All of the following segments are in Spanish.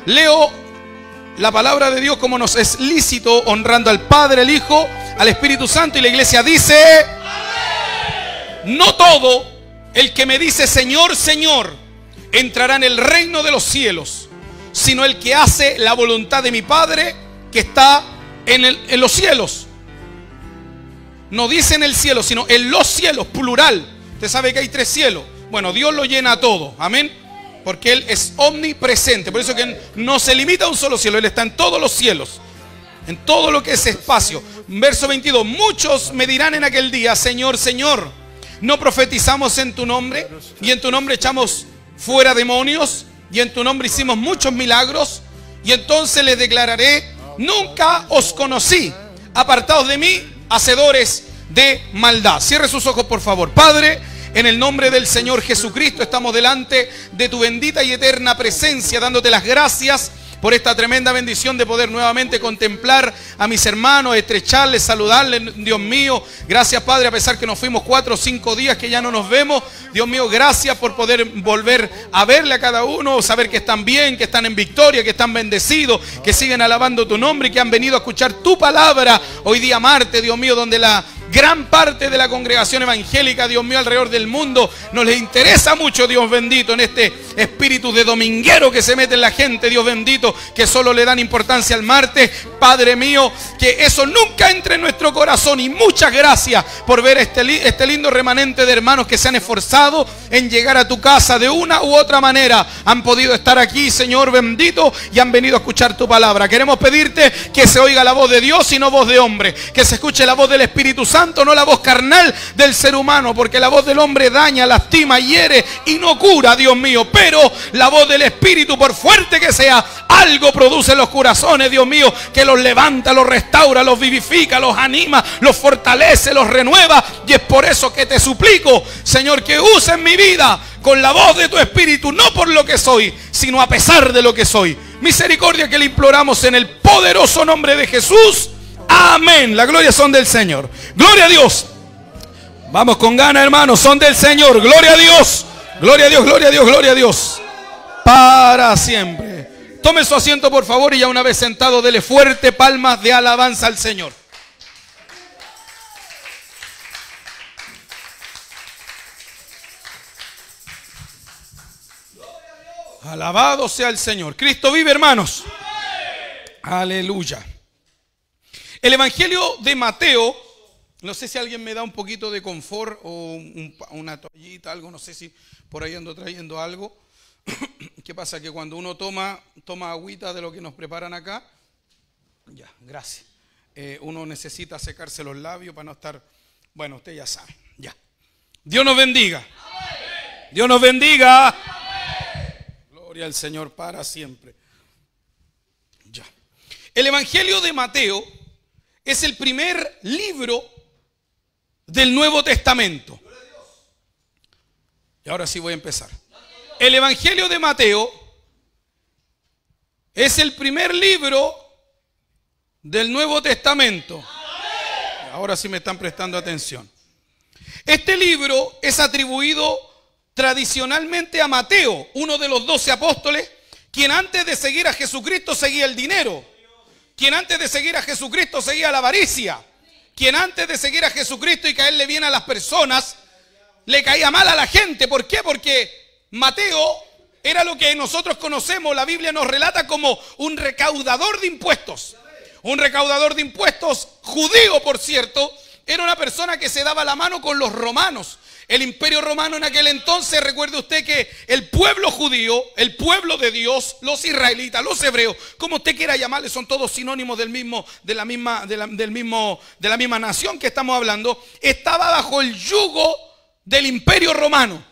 Leo la palabra de Dios como nos es lícito, honrando al Padre, al Hijo, al Espíritu Santo. Y la iglesia dice: no todo el que me dice Señor, Señor, entrará en el reino de los cielos, sino el que hace la voluntad de mi Padre que está en los cielos. No dice en el cielo, sino en los cielos, plural. Usted sabe que hay 3 cielos. Bueno, Dios lo llena todo, amén, porque Él es omnipresente. Por eso que no se limita a un solo cielo, Él está en todos los cielos, en todo lo que es espacio. Verso 22: muchos me dirán en aquel día: Señor, Señor, ¿no profetizamos en tu nombre? Y en tu nombre echamos fuera demonios, y en tu nombre hicimos muchos milagros. Y entonces les declararé: nunca os conocí, apartados de mí, hacedores de maldad. Cierre sus ojos, por favor. Padre, en el nombre del Señor Jesucristo, estamos delante de tu bendita y eterna presencia, dándote las gracias por esta tremenda bendición de poder nuevamente contemplar a mis hermanos, estrecharles, saludarles. Dios mío, gracias, Padre, a pesar que nos fuimos 4 o 5 días que ya no nos vemos. Dios mío, gracias por poder volver a verle a cada uno, saber que están bien, que están en victoria, que están bendecidos, que siguen alabando tu nombre y que han venido a escuchar tu palabra hoy día martes, Dios mío, donde la gran parte de la congregación evangélica, Dios mío, alrededor del mundo, nos les interesa mucho, Dios bendito, en este espíritu de dominguero que se mete en la gente, Dios bendito, que solo le dan importancia al martes. Padre mío, que eso nunca entre en nuestro corazón. Y muchas gracias por ver este lindo remanente de hermanos que se han esforzado en llegar a tu casa de una u otra manera. Han podido estar aquí, Señor bendito, y han venido a escuchar tu palabra. Queremos pedirte que se oiga la voz de Dios y no voz de hombre, que se escuche la voz del Espíritu Santo, no la voz carnal del ser humano, porque la voz del hombre daña, lastima, hiere y no cura, Dios mío. Pero la voz del Espíritu, por fuerte que sea, algo produce en los corazones, Dios mío, que los levanta, los restaura, los vivifica, los anima, los fortalece, los renueva. Y es por eso que te suplico, Señor, que uses mi vida con la voz de tu Espíritu, no por lo que soy, sino a pesar de lo que soy. Misericordia que le imploramos en el poderoso nombre de Jesús. Amén. La gloria son del Señor. Gloria a Dios. Vamos con ganas, hermanos. Son del Señor. Gloria a Dios. Gloria a Dios, gloria a Dios, gloria a Dios. Para siempre. Tome su asiento, por favor, y ya una vez sentado, dele fuerte palmas de alabanza al Señor. Alabado sea el Señor. Cristo vive, hermanos. Aleluya. El Evangelio de Mateo, no sé si alguien me da un poquito de confort o una toallita, algo, no sé si por ahí ando trayendo algo. ¿Qué pasa? Que cuando uno toma agüita de lo que nos preparan acá, ya, gracias. Uno necesita secarse los labios para no estar, bueno, usted ya sabe, ya. Dios nos bendiga. Dios nos bendiga. Gloria al Señor para siempre. Ya. El Evangelio de Mateo es el primer libro del Nuevo Testamento. Y ahora sí voy a empezar. El Evangelio de Mateo es el primer libro del Nuevo Testamento. Ahora sí me están prestando atención. Este libro es atribuido tradicionalmente a Mateo, uno de los 12 apóstoles, quien antes de seguir a Jesucristo seguía el dinero, quien antes de seguir a Jesucristo seguía la avaricia, quien antes de seguir a Jesucristo y caerle bien a las personas, le caía mal a la gente. ¿Por qué? Porque Mateo era lo que nosotros conocemos, la Biblia nos relata como un recaudador de impuestos. Un recaudador de impuestos judío, por cierto, era una persona que se daba la mano con los romanos. El imperio romano en aquel entonces, recuerde usted que el pueblo judío, el pueblo de Dios, los israelitas, los hebreos, como usted quiera llamarles, son todos sinónimos de la misma nación que estamos hablando, estaba bajo el yugo del imperio romano.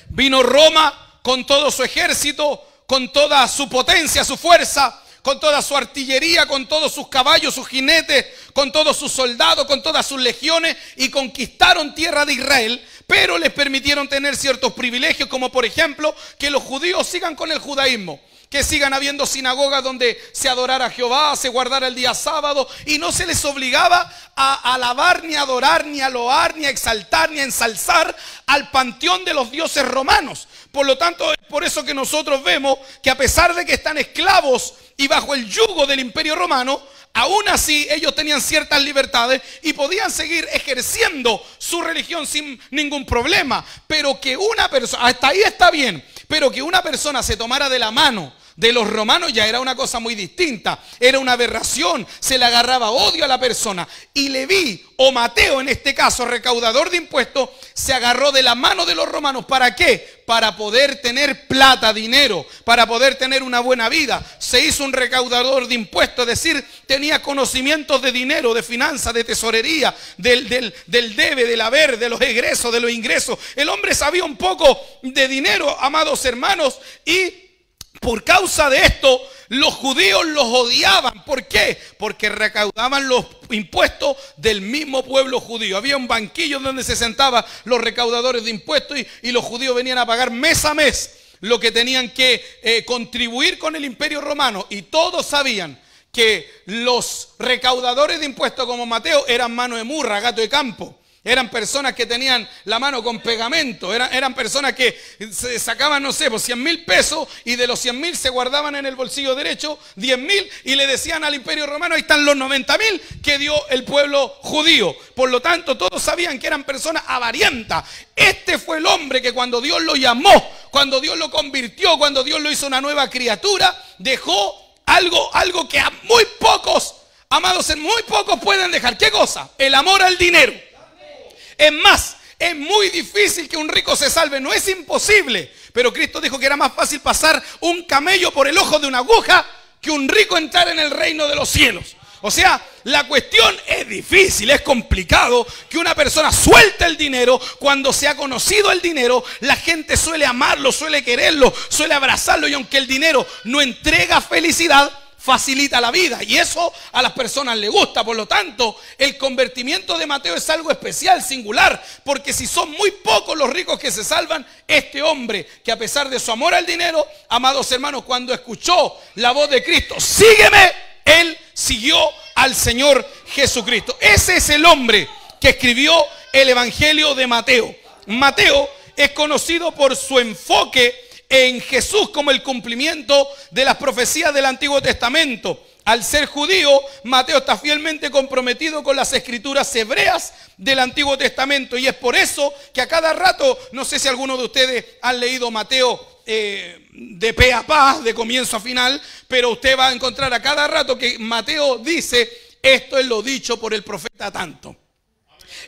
Vino Roma con todo su ejército, con toda su potencia, su fuerza, con toda su artillería, con todos sus caballos, sus jinetes, con todos sus soldados, con todas sus legiones, y conquistaron tierra de Israel, pero les permitieron tener ciertos privilegios, como por ejemplo que los judíos sigan con el judaísmo, que sigan habiendo sinagogas donde se adorara a Jehová, se guardara el día sábado, y no se les obligaba a alabar, ni a adorar, ni a loar, ni a exaltar, ni a ensalzar al panteón de los dioses romanos. Por lo tanto, es por eso que nosotros vemos que a pesar de que están esclavos y bajo el yugo del imperio romano, aún así ellos tenían ciertas libertades y podían seguir ejerciendo su religión sin ningún problema. Pero que una persona, hasta ahí está bien, pero que una persona se tomara de la mano de los romanos ya era una cosa muy distinta. Era una aberración, se le agarraba odio a la persona. Y Leví, o Mateo en este caso, recaudador de impuestos, se agarró de la mano de los romanos. ¿Para qué? Para poder tener plata, dinero, para poder tener una buena vida. Se hizo un recaudador de impuestos, es decir, tenía conocimientos de dinero, de finanzas, de tesorería, del debe, del haber, de los egresos, de los ingresos. El hombre sabía un poco de dinero, amados hermanos, y por causa de esto, los judíos los odiaban. ¿Por qué? Porque recaudaban los impuestos del mismo pueblo judío. Había un banquillo donde se sentaban los recaudadores de impuestos y los judíos venían a pagar mes a mes lo que tenían que contribuir con el imperio romano. Y todos sabían que los recaudadores de impuestos como Mateo eran mano de murra, gato de campo. Eran personas que tenían la mano con pegamento. Eran personas que se sacaban, no sé, pues 100.000 pesos, y de los 100.000 se guardaban en el bolsillo derecho 10.000 y le decían al imperio romano: ahí están los 90.000 que dio el pueblo judío. Por lo tanto, todos sabían que eran personas avarientas. Este fue el hombre que cuando Dios lo llamó, cuando Dios lo convirtió, cuando Dios lo hizo una nueva criatura, dejó algo que a muy pocos, amados, en muy pocos pueden dejar. ¿Qué cosa? El amor al dinero. Es más, es muy difícil que un rico se salve. No es imposible, pero Cristo dijo que era más fácil pasar un camello por el ojo de una aguja que un rico entrar en el reino de los cielos. O sea, la cuestión es difícil, es complicado que una persona suelte el dinero. Cuando se ha conocido el dinero, la gente suele amarlo, suele quererlo, suele abrazarlo, y aunque el dinero no entrega felicidad, facilita la vida, y eso a las personas les gusta. Por lo tanto, el convertimiento de Mateo es algo especial, singular, porque si son muy pocos los ricos que se salvan, este hombre, que a pesar de su amor al dinero, amados hermanos, cuando escuchó la voz de Cristo: sígueme, él siguió al Señor Jesucristo. Ese es el hombre que escribió el Evangelio de Mateo. Mateo es conocido por su enfoque en Jesús como el cumplimiento de las profecías del Antiguo Testamento. Al ser judío, Mateo está fielmente comprometido con las escrituras hebreas del Antiguo Testamento, y es por eso que a cada rato, no sé si alguno de ustedes han leído Mateo de pe a pa, de comienzo a final, pero usted va a encontrar a cada rato que Mateo dice: esto es lo dicho por el profeta tanto.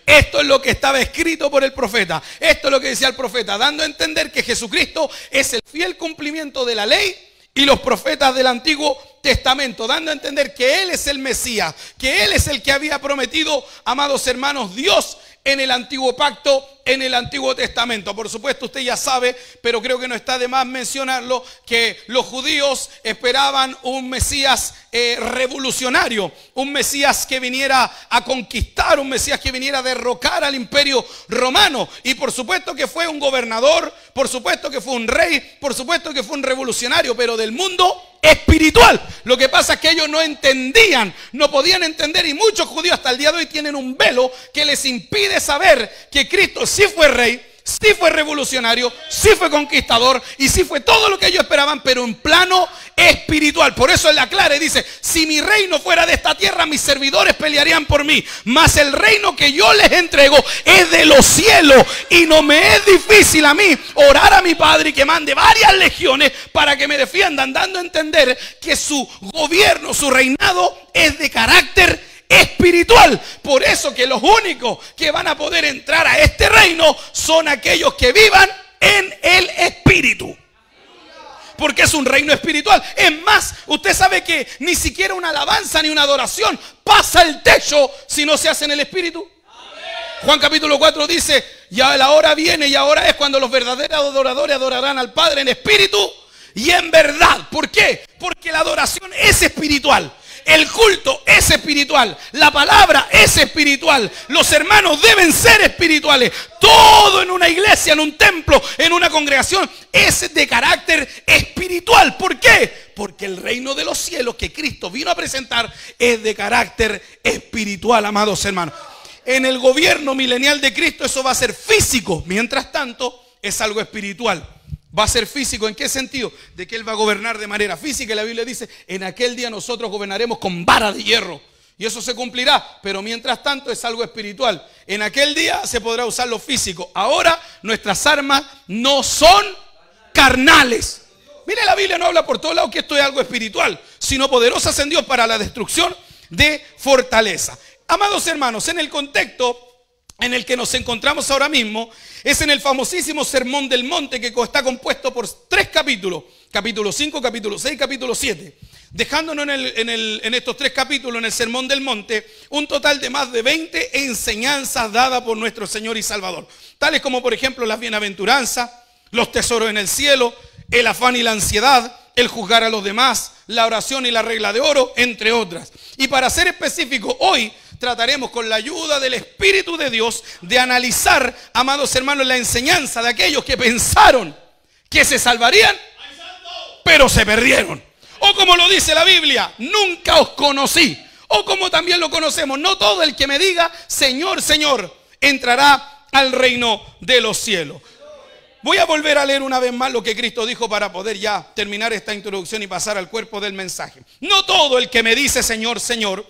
Esto es lo que estaba escrito por el profeta. Esto es lo que decía el profeta, dando a entender que Jesucristo es el fiel cumplimiento de la ley y los profetas del Antiguo Testamento, dando a entender que Él es el Mesías, que Él es el que había prometido, amados hermanos, Dios en el Antiguo Pacto, en el Antiguo Testamento. Por supuesto, usted ya sabe, pero creo que no está de más mencionarlo, que los judíos esperaban un Mesías revolucionario, un Mesías que viniera a conquistar, un Mesías que viniera a derrocar al imperio romano. Y por supuesto que fue un gobernador, por supuesto que fue un rey, por supuesto que fue un revolucionario, pero del mundo espiritual. Lo que pasa es que ellos no entendían, no podían entender, y muchos judíos hasta el día de hoy tienen un velo que les impide saber que Cristo sí fue rey, sí fue revolucionario, sí fue conquistador y sí fue todo lo que ellos esperaban, pero en plano espiritual. Por eso él aclara y dice: si mi reino fuera de esta tierra, mis servidores pelearían por mí, mas el reino que yo les entrego es de los cielos, y no me es difícil a mí orar a mi Padre y que mande varias legiones para que me defiendan, dando a entender que su gobierno, su reinado es de carácter espiritual. Por eso que los únicos que van a poder entrar a este reino son aquellos que vivan en el Espíritu, porque es un reino espiritual. Es más, usted sabe que ni siquiera una alabanza ni una adoración pasa el techo si no se hace en el Espíritu. Juan capítulo 4 dice: ya la hora viene y ahora es cuando los verdaderos adoradores adorarán al Padre en espíritu y en verdad. ¿Por qué? Porque la adoración es espiritual. el culto es espiritual, la palabra es espiritual, los hermanos deben ser espirituales. Todo en una iglesia, en un templo, en una congregación es de carácter espiritual. ¿Por qué? Porque el reino de los cielos que Cristo vino a presentar es de carácter espiritual, amados hermanos. En el gobierno milenial de Cristo eso va a ser físico, mientras tanto es algo espiritual. Va a ser físico, ¿en qué sentido? De que Él va a gobernar de manera física. Y la Biblia dice, en aquel día nosotros gobernaremos con vara de hierro. Y eso se cumplirá, pero mientras tanto es algo espiritual. En aquel día se podrá usar lo físico. Ahora nuestras armas no son carnales. Mire, la Biblia no habla por todos lados que esto es algo espiritual, sino poderosas en Dios para la destrucción de fortaleza. Amados hermanos, en el contexto en el que nos encontramos ahora mismo, es en el famosísimo Sermón del Monte, que está compuesto por 3 capítulos. Capítulo 5, capítulo 6, capítulo 7. Dejándonos en estos 3 capítulos, en el Sermón del Monte, un total de más de 20 enseñanzas dadas por nuestro Señor y Salvador. Tales como, por ejemplo, las bienaventuranzas, los tesoros en el cielo, el afán y la ansiedad, el juzgar a los demás, la oración y la regla de oro, entre otras. Y para ser específico, hoy trataremos con la ayuda del Espíritu de Dios de analizar, amados hermanos, la enseñanza de aquellos que pensaron que se salvarían, pero se perdieron. O como lo dice la Biblia, nunca os conocí. O como también lo conocemos, no todo el que me diga Señor, Señor, entrará al reino de los cielos. Voy a volver a leer una vez más lo que Cristo dijo para poder ya terminar esta introducción y pasar al cuerpo del mensaje. No todo el que me dice Señor, Señor,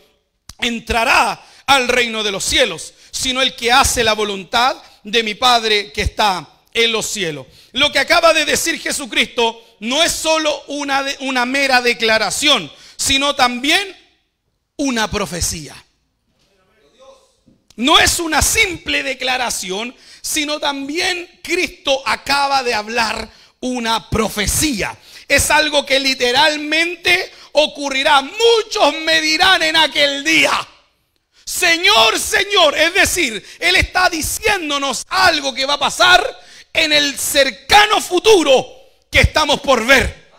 entrará al reino de los cielos, sino el que hace la voluntad de mi Padre que está en los cielos. Lo que acaba de decir Jesucristo no es solo una mera declaración, sino también una profecía. No es una simple declaración, sino también Cristo acaba de hablar una profecía. Es algo que literalmente ocurrirá. Muchos me dirán en aquel día, Señor, Señor. Es decir, Él está diciéndonos algo que va a pasar en el cercano futuro que estamos por ver.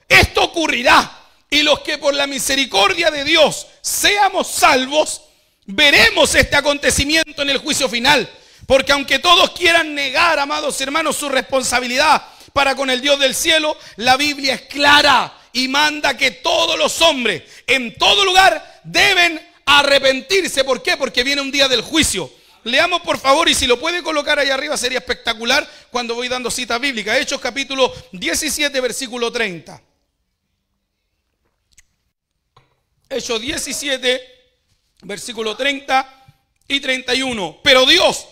Esto ocurrirá. Y los que por la misericordia de Dios seamos salvos, veremos este acontecimiento en el juicio final. Porque aunque todos quieran negar, amados hermanos, su responsabilidad para con el Dios del cielo, la Biblia es clara y manda que todos los hombres en todo lugar deben arrepentirse. ¿Por qué? Porque viene un día del juicio. Leamos por favor, y si lo puede colocar ahí arriba sería espectacular cuando voy dando cita bíblica. Hechos capítulo 17 versículo 30. Hechos 17 versículo 30 y 31. Pero Dios,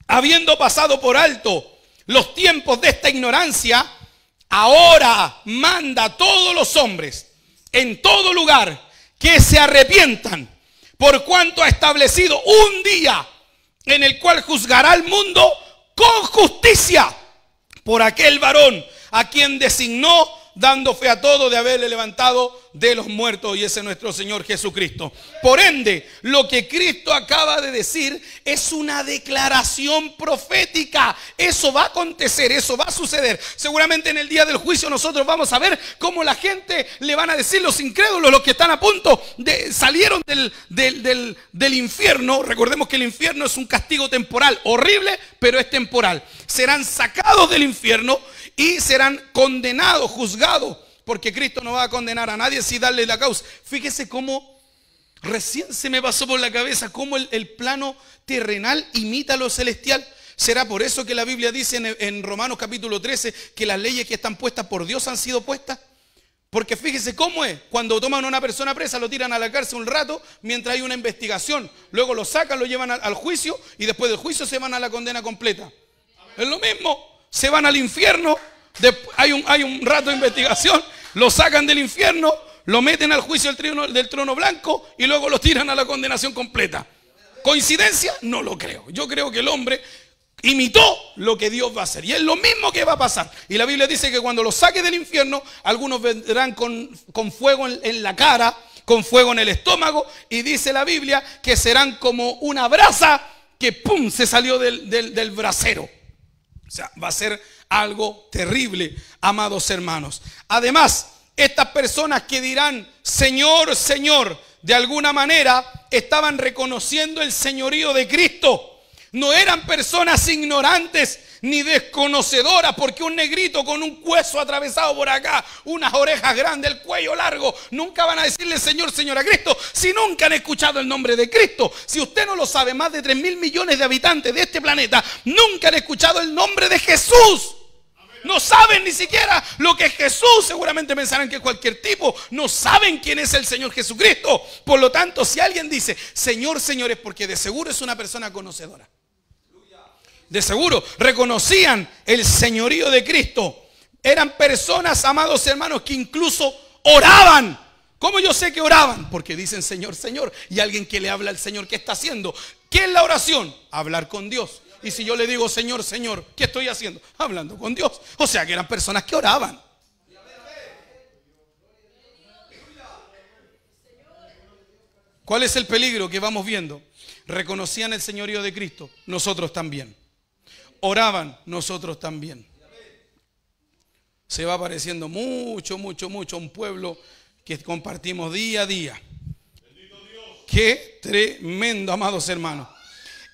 habiendo pasado por alto los tiempos de esta ignorancia, ahora manda a todos los hombres en todo lugar que se arrepientan, por cuanto ha establecido un día en el cual juzgará al mundo con justicia por aquel varón a quien designó, dando fe a todo de haberle levantado de los muertos, y ese es nuestro Señor Jesucristo. Por ende, lo que Cristo acaba de decir es una declaración profética. Eso va a acontecer, eso va a suceder. Seguramente en el día del juicio nosotros vamos a ver cómo la gente le van a decir, los incrédulos, los que están a punto de salieron del infierno. Recordemos que el infierno es un castigo temporal, horrible, pero es temporal. Serán sacados del infierno y serán condenados, juzgados, porque Cristo no va a condenar a nadie sin darle la causa. Fíjese cómo recién se me pasó por la cabeza cómo el plano terrenal imita lo celestial. ¿Será por eso que la Biblia dice en Romanos capítulo 13 que las leyes que están puestas por Dios han sido puestas? Porque fíjese cómo es. Cuando toman a una persona presa, lo tiran a la cárcel un rato mientras hay una investigación. Luego lo sacan, lo llevan al juicio y después del juicio se van a la condena completa. Es lo mismo. Se van al infierno, hay un rato de investigación, lo sacan del infierno, lo meten al juicio del trono blanco y luego lo tiran a la condenación completa. ¿Coincidencia? No lo creo. Yo creo que el hombre imitó lo que Dios va a hacer y es lo mismo que va a pasar. Y la Biblia dice que cuando lo saque del infierno, algunos vendrán con fuego en la cara, con fuego en el estómago, y dice la Biblia que serán como una brasa que ¡pum!, se salió del brasero. O sea, va a ser algo terrible, amados hermanos. Además, estas personas que dirán Señor, Señor, de alguna manera estaban reconociendo el señorío de Cristo. No eran personas ignorantes ni desconocedoras, porque un negrito con un hueso atravesado por acá, unas orejas grandes, el cuello largo, nunca van a decirle Señor, Señor a Cristo si nunca han escuchado el nombre de Cristo. Si usted no lo sabe, más de 3.000 millones de habitantes de este planeta nunca han escuchado el nombre de Jesús. No saben ni siquiera lo que es Jesús. Seguramente pensarán que es cualquier tipo. No saben quién es el Señor Jesucristo. Por lo tanto, si alguien dice Señor, Señor, es porque de seguro es una persona conocedora. De seguro reconocían el señorío de Cristo. Eran personas, amados hermanos, que incluso oraban. ¿Cómo yo sé que oraban? Porque dicen Señor, Señor. Y alguien que le habla al Señor, ¿qué está haciendo? ¿Qué es la oración? Hablar con Dios. Y si yo le digo Señor, Señor, ¿qué estoy haciendo? Hablando con Dios. O sea que eran personas que oraban. ¿Cuál es el peligro que vamos viendo? Reconocían el señorío de Cristo, nosotros también. Oraban, nosotros también. Se va pareciendo mucho a un pueblo que compartimos día a día. Qué tremendo, amados hermanos.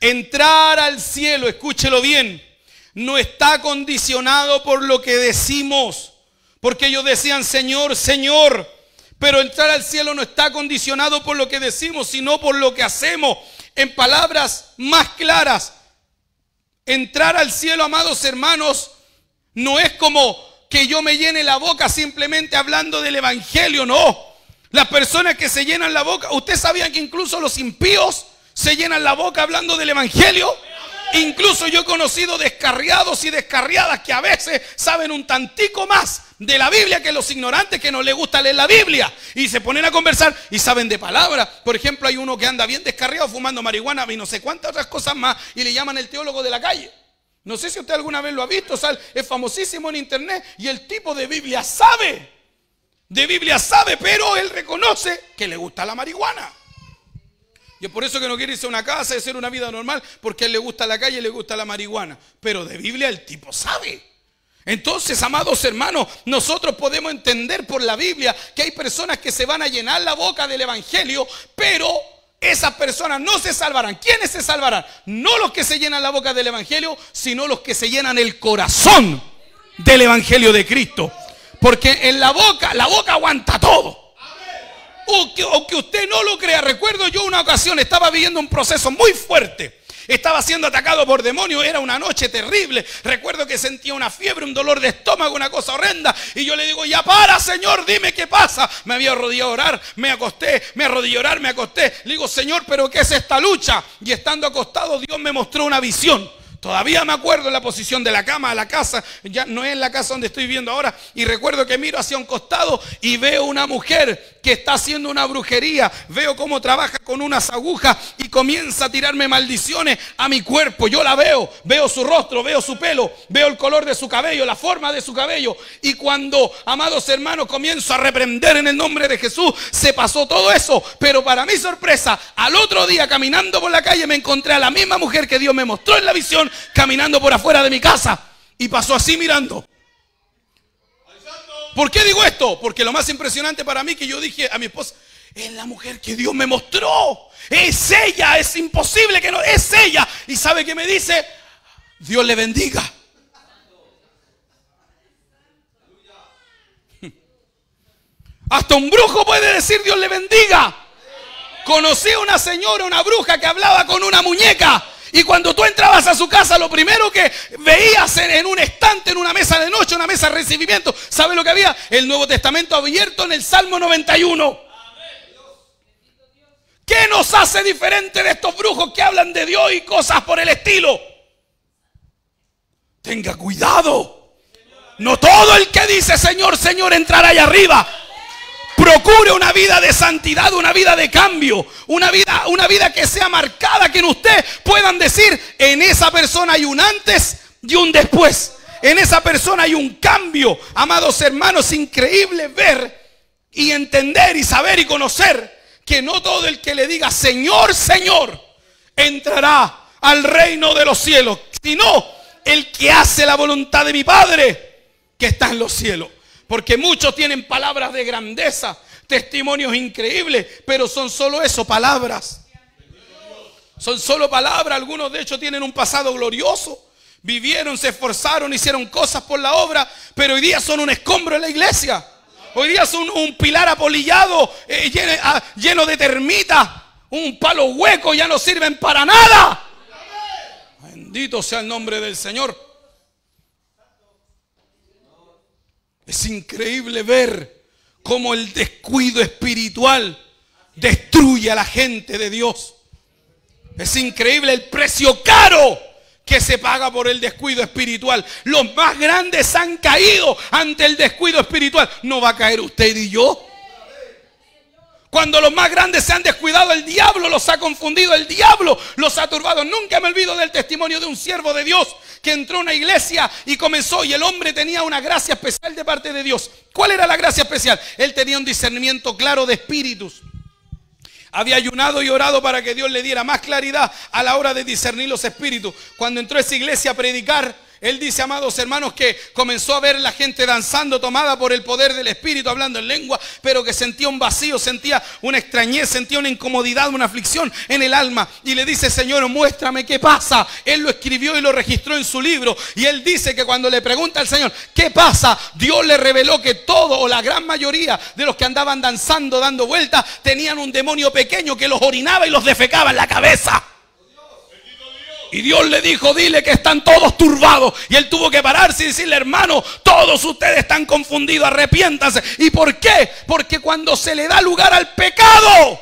Entrar al cielo, escúchelo bien, no está condicionado por lo que decimos. Porque ellos decían Señor, Señor. Pero entrar al cielo no está condicionado por lo que decimos, sino por lo que hacemos. En palabras más claras, entrar al cielo, amados hermanos, no es como que yo me llene la boca simplemente hablando del evangelio, no. Las personas que se llenan la boca, ¿ustedes sabían que incluso los impíos se llenan la boca hablando del evangelio? Incluso yo he conocido descarriados y descarriadas que a veces saben un tantico más de la Biblia que los ignorantes que no les gusta leer la Biblia. Y se ponen a conversar y saben de palabras. Por ejemplo, hay uno que anda bien descarriado fumando marihuana y no sé cuántas otras cosas más. Y le llaman el teólogo de la calle. No sé si usted alguna vez lo ha visto. O sea, es famosísimo en internet. Y el tipo de Biblia sabe. De Biblia sabe, pero él reconoce que le gusta la marihuana. Y es por eso que no quiere irse a una casa y hacer una vida normal, porque a él le gusta la calle y le gusta la marihuana. Pero de Biblia el tipo sabe. Entonces, amados hermanos, nosotros podemos entender por la Biblia que hay personas que se van a llenar la boca del evangelio, pero esas personas no se salvarán. ¿Quiénes se salvarán? No los que se llenan la boca del evangelio, sino los que se llenan el corazón del evangelio de Cristo. Porque en la boca aguanta todo. Aunque usted no lo crea, recuerdo yo una ocasión, estaba viviendo un proceso muy fuerte. Estaba siendo atacado por demonios, era una noche terrible. Recuerdo que sentía una fiebre, un dolor de estómago, una cosa horrenda. Y yo le digo, ya para, Señor, dime qué pasa. Me había arrodillado a orar, me acosté, me arrodillé a orar, me acosté. Le digo, Señor, ¿pero qué es esta lucha? Y estando acostado, Dios me mostró una visión. Todavía me acuerdo en la posición de la cama, a la casa, ya no es en la casa donde estoy viviendo ahora. Y recuerdo que miro hacia un costado y veo una mujer que está haciendo una brujería. Veo cómo trabaja con unas agujas y comienza a tirarme maldiciones a mi cuerpo. Yo la veo su rostro, veo su pelo, veo el color de su cabello, la forma de su cabello. Y cuando, amados hermanos, comienzo a reprender en el nombre de Jesús, se pasó todo eso. Pero para mi sorpresa, al otro día caminando por la calle me encontré a la misma mujer que Dios me mostró en la visión, caminando por afuera de mi casa. Y pasó así mirando. ¿Por qué digo esto? Porque lo más impresionante para mí que yo dije a mi esposa, es la mujer que Dios me mostró. Es ella, es imposible que no, es ella. Y ¿sabe qué me dice? Dios le bendiga. Hasta un brujo puede decir Dios le bendiga. Conocí a una señora, una bruja que hablaba con una muñeca. Y cuando tú entrabas a su casa, lo primero que veías en un estante, en una mesa de noche, una mesa de recibimiento, ¿sabe lo que había? El Nuevo Testamento abierto en el Salmo 91. ¿Qué nos hace diferente de estos brujos que hablan de Dios y cosas por el estilo? Tenga cuidado. No todo el que dice Señor, Señor entrará allá arriba. Procure una vida de santidad, una vida de cambio, una vida que sea marcada, que en usted puedan decir, en esa persona hay un antes y un después. En esa persona hay un cambio. Amados hermanos, increíble ver y entender y saber y conocer que no todo el que le diga Señor, Señor, entrará al reino de los cielos, sino el que hace la voluntad de mi Padre que está en los cielos. Porque muchos tienen palabras de grandeza, testimonios increíbles, pero son solo eso, palabras. Son solo palabras. Algunos de hecho tienen un pasado glorioso. Vivieron, se esforzaron, hicieron cosas por la obra, pero hoy día son un escombro en la iglesia. Hoy día son un pilar apolillado, lleno de termitas, un palo hueco, ya no sirven para nada. Bendito sea el nombre del Señor. Es increíble ver cómo el descuido espiritual destruye a la gente de Dios. Es increíble el precio caro que se paga por el descuido espiritual. Los más grandes han caído ante el descuido espiritual. ¿No va a caer usted y yo? Cuando los más grandes se han descuidado, el diablo los ha confundido, el diablo los ha turbado. Nunca me olvido del testimonio de un siervo de Dios que entró a una iglesia y comenzó, y el hombre tenía una gracia especial de parte de Dios. ¿Cuál era la gracia especial? Él tenía un discernimiento claro de espíritus. Había ayunado y orado para que Dios le diera más claridad a la hora de discernir los espíritus. Cuando entró a esa iglesia a predicar, él dice, amados hermanos, que comenzó a ver la gente danzando, tomada por el poder del Espíritu, hablando en lengua, pero que sentía un vacío, sentía una extrañez, sentía una incomodidad, una aflicción en el alma. Y le dice, Señor, muéstrame qué pasa. Él lo escribió y lo registró en su libro. Y él dice que cuando le pregunta al Señor, ¿qué pasa? Dios le reveló que todo o la gran mayoría de los que andaban danzando, dando vueltas, tenían un demonio pequeño que los orinaba y los defecaba en la cabeza. Y Dios le dijo, dile que están todos turbados. Y él tuvo que pararse y decirle, hermano, todos ustedes están confundidos, arrepiéntanse. ¿Y por qué? Porque cuando se le da lugar al pecado,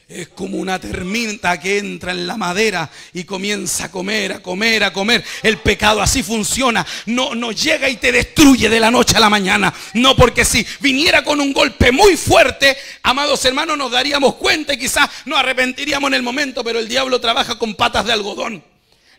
es como una termita que entra en la madera y comienza a comer, a comer, a comer. El pecado así funciona. No llega y te destruye de la noche a la mañana. No, porque si viniera con un golpe muy fuerte, amados hermanos, nos daríamos cuenta y quizás nos arrepentiríamos en el momento. Pero el diablo trabaja con patas de algodón.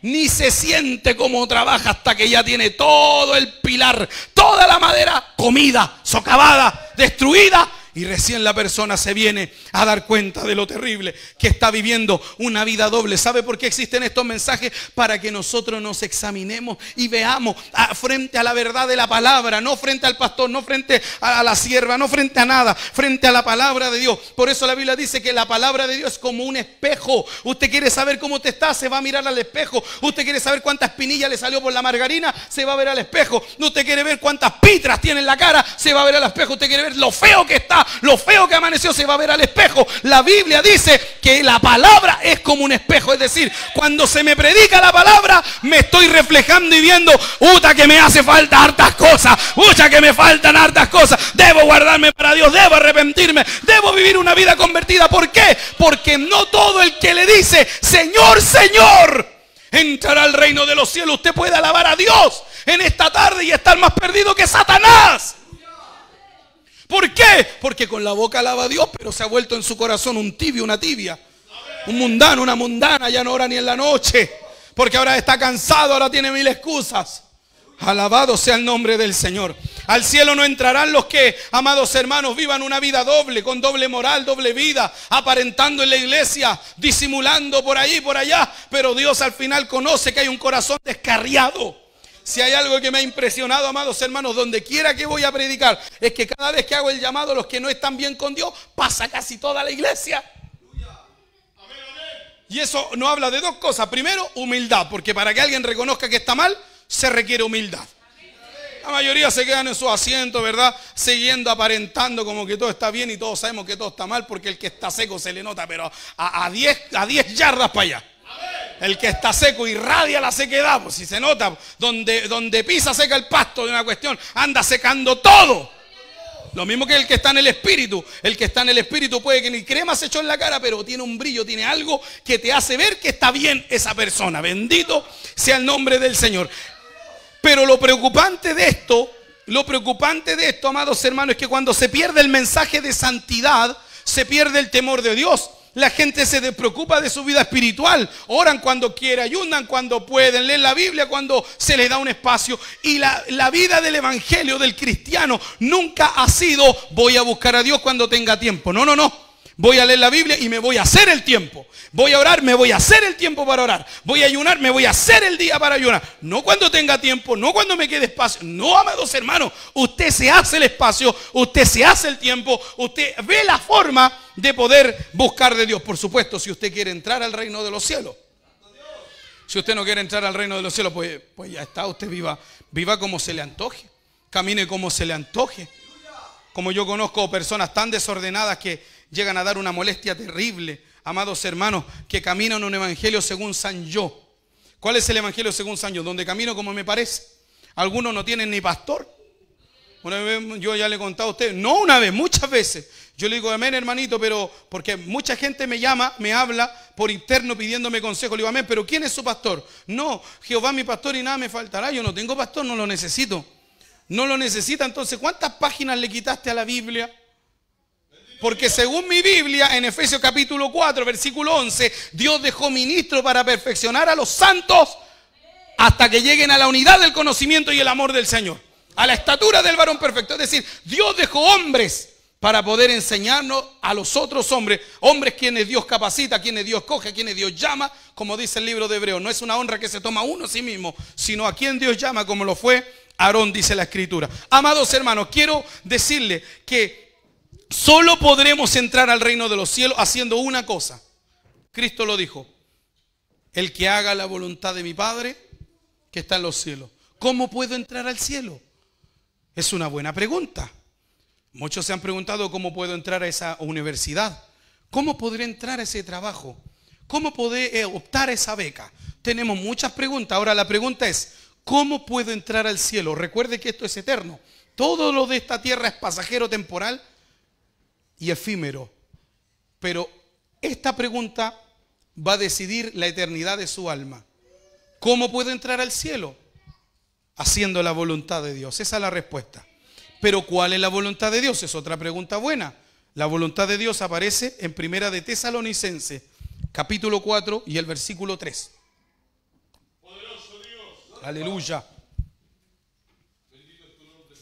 Ni se siente cómo trabaja hasta que ya tiene todo el pilar, toda la madera comida, socavada, destruida. Y recién la persona se viene a dar cuenta de lo terrible que está viviendo, una vida doble. ¿Sabe por qué existen estos mensajes? Para que nosotros nos examinemos y veamos frente a la verdad de la palabra, no frente al pastor, no frente a la sierva, no frente a nada, frente a la palabra de Dios. Por eso la Biblia dice que la palabra de Dios es como un espejo. Usted quiere saber cómo te está, se va a mirar al espejo. Usted quiere saber cuántas espinillas le salió por la margarina, se va a ver al espejo. Usted quiere ver cuántas pitras tiene en la cara, se va a ver al espejo. Usted quiere ver lo feo que está, lo feo que amaneció, se va a ver al espejo. La Biblia dice que la palabra es como un espejo. Es decir, cuando se me predica la palabra, me estoy reflejando y viendo, uta que me hace falta hartas cosas, ucha que me faltan hartas cosas. Debo guardarme para Dios, debo arrepentirme, debo vivir una vida convertida. ¿Por qué? Porque no todo el que le dice, Señor, Señor, entrará al reino de los cielos. Usted puede alabar a Dios en esta tarde y estar más perdido que Satanás. ¿Por qué? Porque con la boca alaba a Dios, pero se ha vuelto en su corazón un tibio, una tibia. Un mundano, una mundana, ya no ora ni en la noche. Porque ahora está cansado, ahora tiene mil excusas. Alabado sea el nombre del Señor. Al cielo no entrarán los que, amados hermanos, vivan una vida doble, con doble moral, doble vida, aparentando en la iglesia, disimulando por ahí, por allá. Pero Dios al final conoce que hay un corazón descarriado. Si hay algo que me ha impresionado, amados hermanos, donde quiera que voy a predicar, es que cada vez que hago el llamado a los que no están bien con Dios, pasa casi toda la iglesia. Y eso nos habla de dos cosas. Primero, humildad, porque para que alguien reconozca que está mal, se requiere humildad. La mayoría se quedan en su asiento, ¿verdad? Siguiendo, aparentando como que todo está bien y todos sabemos que todo está mal, porque el que está seco se le nota, pero a 10 yardas para allá. El que está seco irradia la sequedad, pues si se nota, donde pisa seca el pasto de una cuestión, anda secando todo. Lo mismo que el que está en el espíritu. El que está en el espíritu puede que ni crema se echó en la cara, pero tiene un brillo, tiene algo que te hace ver que está bien esa persona. Bendito sea el nombre del Señor. Pero lo preocupante de esto, amados hermanos, es que cuando se pierde el mensaje de santidad, se pierde el temor de Dios. La gente se despreocupa de su vida espiritual. Oran cuando quiere, ayunan cuando pueden, leen la Biblia cuando se les da un espacio. Y la vida del evangelio, del cristiano, nunca ha sido voy a buscar a Dios cuando tenga tiempo. No. Voy a leer la Biblia y me voy a hacer el tiempo. Voy a orar, me voy a hacer el tiempo para orar. Voy a ayunar, me voy a hacer el día para ayunar. No cuando tenga tiempo, no cuando me quede espacio. No, amados hermanos, usted se hace el espacio, usted se hace el tiempo, usted ve la forma de poder buscar de Dios. Por supuesto, si usted quiere entrar al reino de los cielos. Si usted no quiere entrar al reino de los cielos, pues ya está, usted viva como se le antoje. Camine como se le antoje. Como yo conozco personas tan desordenadas que llegan a dar una molestia terrible, amados hermanos, que caminan un evangelio según San Yo. ¿Cuál es el evangelio según San Yo? Donde camino como me parece. Algunos no tienen ni pastor. Una vez yo ya le he contado a usted, no una vez, muchas veces. Yo le digo, amén, hermanito, pero porque mucha gente me llama, me habla por interno pidiéndome consejo. Le digo, amén, pero ¿quién es su pastor? No, Jehová mi pastor y nada me faltará. Yo no tengo pastor, no lo necesito. No lo necesita, entonces, ¿cuántas páginas le quitaste a la Biblia? Porque según mi Biblia, en Efesios capítulo 4, versículo 11, Dios dejó ministro para perfeccionar a los santos hasta que lleguen a la unidad del conocimiento y el amor del Señor, a la estatura del varón perfecto. Es decir, Dios dejó hombres para poder enseñarnos a los otros hombres, hombres quienes Dios capacita, quienes Dios coge, quienes Dios llama, como dice el libro de Hebreos. No es una honra que se toma uno a sí mismo, sino a quien Dios llama, como lo fue Aarón, dice la Escritura. Amados hermanos, quiero decirle que solo podremos entrar al reino de los cielos haciendo una cosa. Cristo lo dijo: el que haga la voluntad de mi Padre que está en los cielos. ¿Cómo puedo entrar al cielo? Es una buena pregunta. Muchos se han preguntado cómo puedo entrar a esa universidad. ¿Cómo podré entrar a ese trabajo? ¿Cómo podré optar a esa beca? Tenemos muchas preguntas. Ahora la pregunta es: ¿cómo puedo entrar al cielo? Recuerde que esto es eterno. Todo lo de esta tierra es pasajero, temporal y efímero. Pero esta pregunta va a decidir la eternidad de su alma. ¿Cómo puedo entrar al cielo? Haciendo la voluntad de Dios. Esa es la respuesta. Pero ¿cuál es la voluntad de Dios? Es otra pregunta buena. La voluntad de Dios aparece en Primera de Tesalonicenses, capítulo 4 y el versículo 3. Aleluya.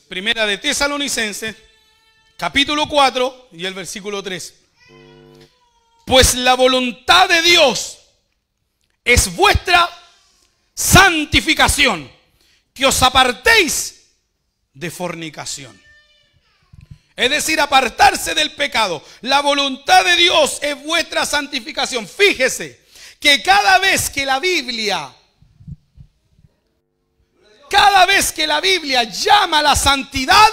Primera de Tesalonicenses, capítulo 4 y el versículo 3. Pues la voluntad de Dios es vuestra santificación, que os apartéis de fornicación. Es decir, apartarse del pecado. La voluntad de Dios es vuestra santificación. Fíjese que cada vez que la Biblia llama a la santidad,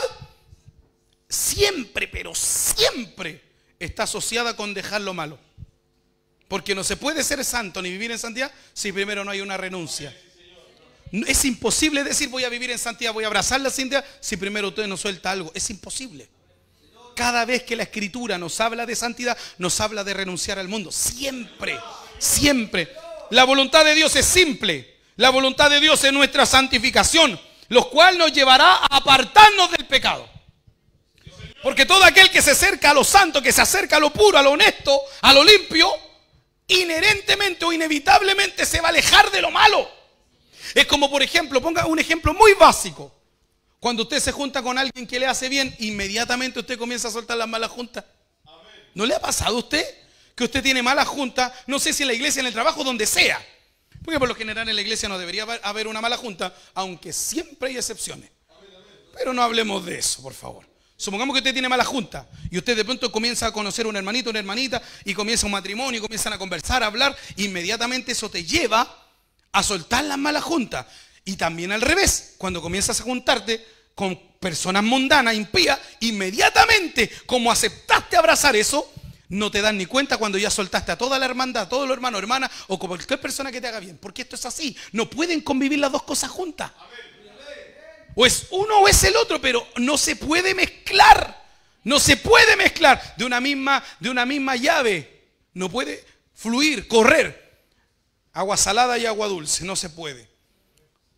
siempre, pero siempre está asociada con dejar lo malo. Porque no se puede ser santo ni vivir en santidad si primero no hay una renuncia. Es imposible decir voy a vivir en santidad, voy a abrazar la santidad, si primero usted no suelta algo. Es imposible. Cada vez que la Escritura nos habla de santidad, nos habla de renunciar al mundo. Siempre, siempre. La voluntad de Dios es simple. La voluntad de Dios es nuestra santificación, lo cual nos llevará a apartarnos del pecado. Porque todo aquel que se acerca a lo santo, que se acerca a lo puro, a lo honesto, a lo limpio, inherentemente o inevitablemente se va a alejar de lo malo. Es como, por ejemplo, ponga un ejemplo muy básico. Cuando usted se junta con alguien que le hace bien, inmediatamente usted comienza a soltar las malas juntas. ¿No le ha pasado a usted que usted tiene malas juntas? No sé si en la iglesia, en el trabajo, donde sea. Porque por lo general en la iglesia no debería haber una mala junta, aunque siempre hay excepciones. Pero no hablemos de eso, por favor. Supongamos que usted tiene mala junta y usted de pronto comienza a conocer a un hermanito, una hermanita, y comienza un matrimonio, y comienzan a conversar, a hablar. Inmediatamente eso te lleva a soltar las malas juntas. Y también al revés, cuando comienzas a juntarte con personas mundanas, impías, inmediatamente, como aceptaste abrazar eso, no te das ni cuenta cuando ya soltaste a toda la hermandad, a todos los hermanos, hermanas, o con cualquier persona que te haga bien. Porque esto es así, no pueden convivir las dos cosas juntas. O es uno o es el otro, pero no se puede mezclar. No se puede mezclar de una misma llave. No puede fluir, correr. Agua salada y agua dulce, no se puede.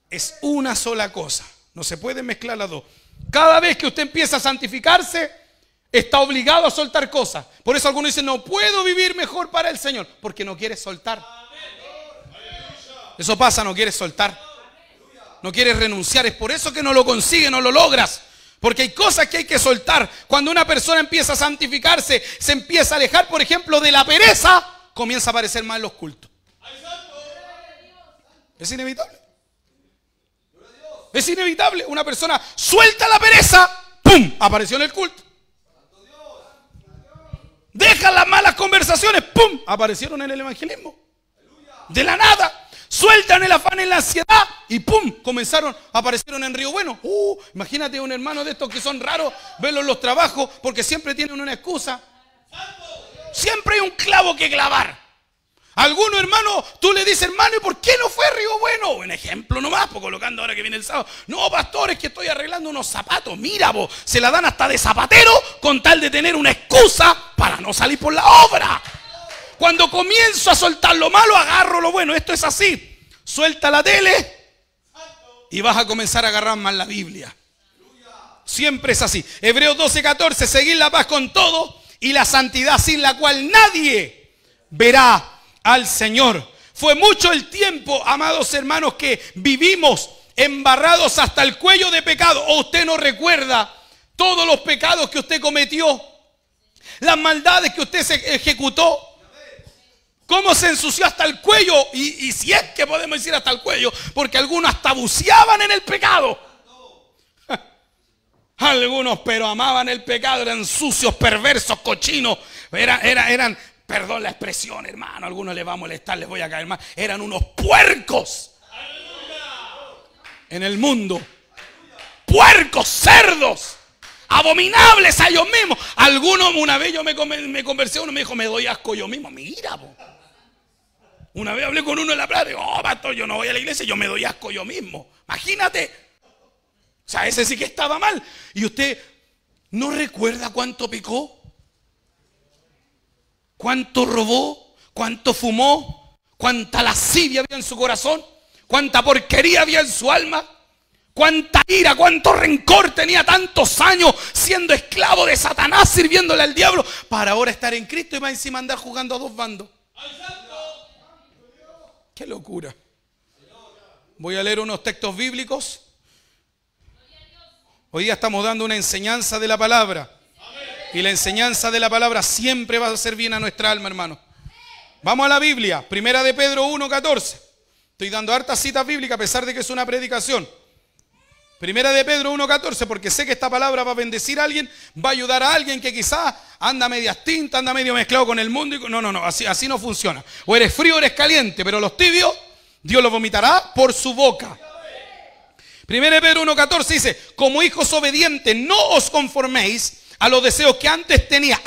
Es una sola cosa, no se puede mezclar las dos. Cada vez que usted empieza a santificarse, está obligado a soltar cosas. Por eso algunos dicen, no puedo vivir mejor para el Señor, porque no quiere soltar. Eso pasa, no quieres soltar. No quieres renunciar, es por eso que no lo consigues, no lo logras. Porque hay cosas que hay que soltar. Cuando una persona empieza a santificarse, se empieza a alejar, por ejemplo, de la pereza, comienza a aparecer más en los cultos. Es inevitable. Es inevitable. Una persona suelta la pereza, ¡pum!, apareció en el culto. Deja las malas conversaciones, ¡pum!, aparecieron en el evangelismo. De la nada. Sueltan el afán en la ansiedad y ¡pum!, aparecieron en Río Bueno. Imagínate un hermano de estos que son raros, verlos en los trabajos porque siempre tienen una excusa. Siempre hay un clavo que clavar. Algunos hermanos, tú le dices, hermano, ¿y por qué no fue a Río Bueno? Un ejemplo nomás, pues colocando ahora que viene el sábado. No, pastor, es que estoy arreglando unos zapatos. Mira, vos, se la dan hasta de zapatero con tal de tener una excusa para no salir por la obra. Cuando comienzo a soltar lo malo, agarro lo bueno. Esto es así. Suelta la tele y vas a comenzar a agarrar más la Biblia. Siempre es así. Hebreos 12:14, seguid la paz con todo y la santidad sin la cual nadie verá al Señor. Fue mucho el tiempo, amados hermanos, que vivimos embarrados hasta el cuello de pecado. ¿O usted no recuerda todos los pecados que usted cometió? Las maldades que usted se ejecutó. Cómo se ensució hasta el cuello. Y si es que podemos decir hasta el cuello, porque algunos hasta buceaban en el pecado. Algunos, pero amaban el pecado, eran sucios, perversos, cochinos. Eran, perdón la expresión, hermano, a algunos les va a molestar, les voy a caer mal. Eran unos puercos en el mundo. Puercos, cerdos, abominables a ellos mismos. Algunos, una vez yo me conversé, uno me dijo, me doy asco yo mismo. Mira, po. Una vez hablé con uno en la playa, digo, pastor, yo no voy a la iglesia, yo me doy asco yo mismo. Imagínate. O sea, ese sí que estaba mal. ¿Y usted no recuerda cuánto pecó? ¿Cuánto robó? ¿Cuánto fumó? ¿Cuánta lascivia había en su corazón? ¿Cuánta porquería había en su alma? ¿Cuánta ira? ¿Cuánto rencor tenía tantos años siendo esclavo de Satanás, sirviéndole al diablo, para ahora estar en Cristo y más encima andar jugando a dos bandos? ¡Qué locura! Voy a leer unos textos bíblicos. Hoy día estamos dando una enseñanza de la palabra. Y la enseñanza de la palabra siempre va a hacer bien a nuestra alma, hermano. Vamos a la Biblia. Primera de Pedro 1:14. Estoy dando hartas citas bíblicas a pesar de que es una predicación. Primera de Pedro 1:14, porque sé que esta palabra va a bendecir a alguien, va a ayudar a alguien que quizás anda medias tintas, anda medio mezclado con el mundo. No, así no funciona. O eres frío o eres caliente, pero los tibios Dios los vomitará por su boca. Primera de Pedro 1:14 dice, como hijos obedientes, no os conforméis a los deseos que antes tenía,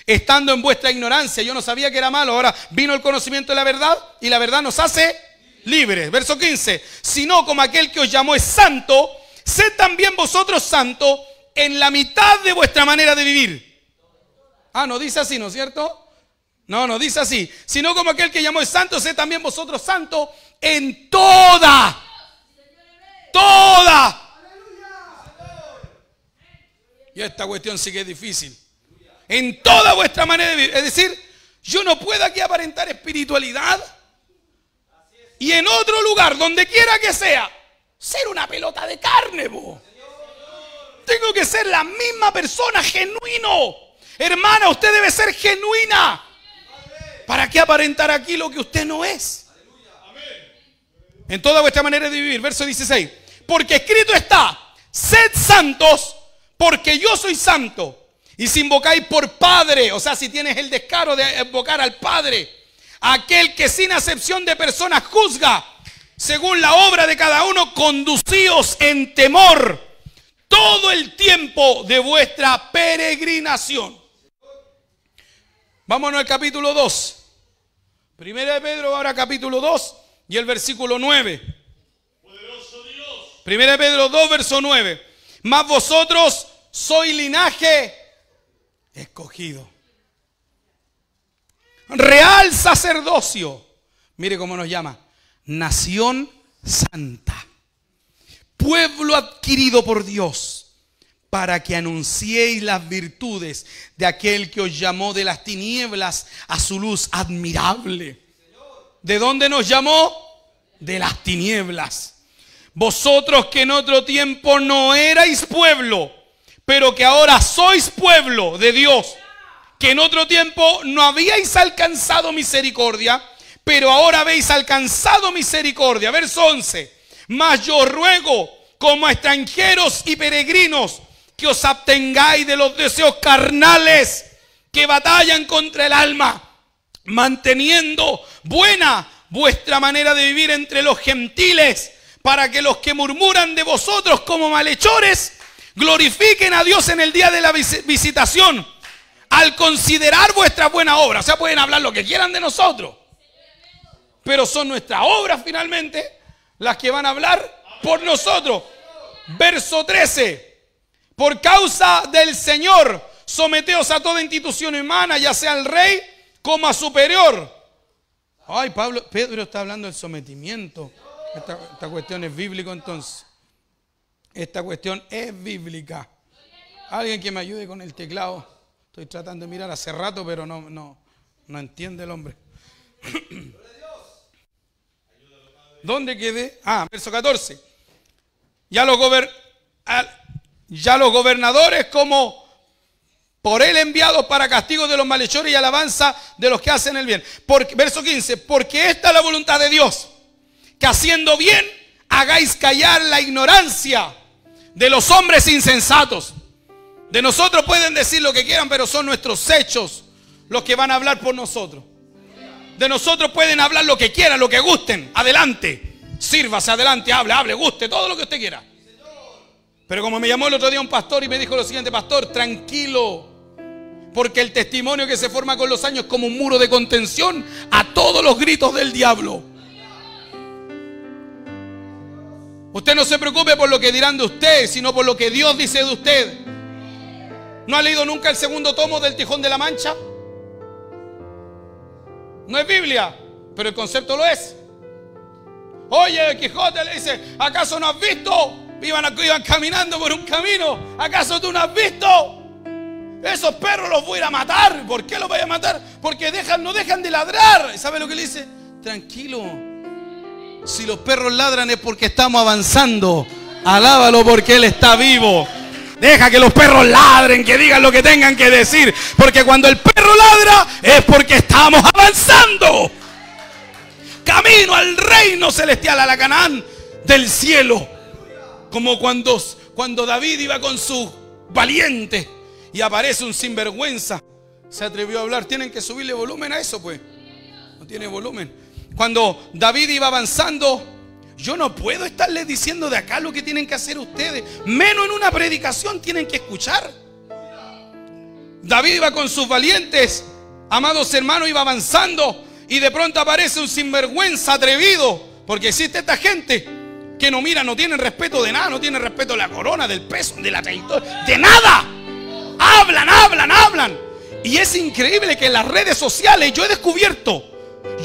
estando en vuestra ignorancia. Yo no sabía que era malo, ahora vino el conocimiento de la verdad y la verdad nos hace libres. Verso 15, sino como aquel que os llamó es santo, sed también vosotros santos en la mitad de vuestra manera de vivir. No dice así, ¿no es cierto? No dice así. Sino como aquel que llamó es santo, sed también vosotros santos en toda. Y esta cuestión sí que es difícil. En toda vuestra manera de vivir. Es decir, yo no puedo aquí aparentar espiritualidad y en otro lugar, donde quiera que sea, ser una pelota de carne, bo. Tengo que ser la misma persona, genuino. Hermana, usted debe ser genuina. ¿Para qué aparentar aquí lo que usted no es? En toda vuestra manera de vivir. Verso 16. Porque escrito está, sed santos, porque yo soy santo. Y si invocáis por Padre, o sea, si tienes el descaro de invocar al Padre, aquel que sin acepción de personas juzga, según la obra de cada uno, conducíos en temor todo el tiempo de vuestra peregrinación. Vámonos al capítulo 2. Primera de Pedro, ahora capítulo 2 y el versículo 9. Poderoso Dios. Primera de Pedro 2, verso 9. Mas vosotros sois linaje escogido, real sacerdocio. Mire cómo nos llama. Nación santa, pueblo adquirido por Dios, para que anunciéis las virtudes de aquel que os llamó de las tinieblas a su luz admirable. ¿De dónde nos llamó? De las tinieblas. vosotros que en otro tiempo no erais pueblo, pero que ahora sois pueblo de Dios, que en otro tiempo no habíais alcanzado misericordia, pero ahora habéis alcanzado misericordia. Verso 11. Mas yo os ruego, como a extranjeros y peregrinos, que os abstengáis de los deseos carnales que batallan contra el alma, manteniendo buena vuestra manera de vivir entre los gentiles, para que los que murmuran de vosotros como malhechores glorifiquen a Dios en el día de la visitación, al considerar vuestras buenas obras. O sea, pueden hablar lo que quieran de nosotros, pero son nuestras obras finalmente las que van a hablar por nosotros. Verso 13. Por causa del Señor, someteos a toda institución humana, ya sea al rey como a superior. Ay, Pedro está hablando del sometimiento. Esta cuestión es bíblica entonces. Esta cuestión es bíblica. Alguien que me ayude con el teclado. Estoy tratando de mirar hace rato, pero no entiende el hombre. ¿Dónde quedé? Verso 14. Ya los gobernadores como por él enviados para castigo de los malhechores y alabanza de los que hacen el bien. Verso 15. Porque esta es la voluntad de Dios, que haciendo bien hagáis callar la ignorancia de los hombres insensatos. De nosotros pueden decir lo que quieran, pero son nuestros hechos los que van a hablar por nosotros. De nosotros pueden hablar lo que quieran, lo que gusten. Adelante, sírvase, adelante, hable, guste, todo lo que usted quiera. Pero como me llamó el otro día un pastor y me dijo lo siguiente: pastor, tranquilo, porque el testimonio que se forma con los años es como un muro de contención a todos los gritos del diablo. Usted no se preocupe por lo que dirán de usted, sino por lo que Dios dice de usted. ¿No ha leído nunca el segundo tomo del Tijón de la Mancha? No es Biblia, pero el concepto lo es. Oye, Quijote le dice: ¿acaso no has visto? Iban caminando por un camino. ¿Acaso tú no has visto? Esos perros los voy a ir a matar. ¿Por qué los voy a matar? Porque no dejan de ladrar. ¿Sabe lo que le dice? Tranquilo. Si los perros ladran es porque estamos avanzando. Alábalo porque Él está vivo. Deja que los perros ladren, que digan lo que tengan que decir. Porque cuando el perro ladra es porque estamos avanzando. Camino al reino celestial, a la Canaán del cielo. Como cuando David iba con sus valientes y aparece un sinvergüenza. Se atrevió a hablar. Tienen que subirle volumen a eso, pues. No tiene volumen. Cuando David iba avanzando, yo no puedo estarles diciendo de acá lo que tienen que hacer ustedes. Menos en una predicación tienen que escuchar. David iba con sus valientes, amados hermanos, iba avanzando. Y de pronto aparece un sinvergüenza atrevido. Porque existe esta gente que no mira, no tienen respeto de nada. No tienen respeto de la corona, del peso, de la trayectoria, de nada. Hablan. Y es increíble que en las redes sociales yo he descubierto.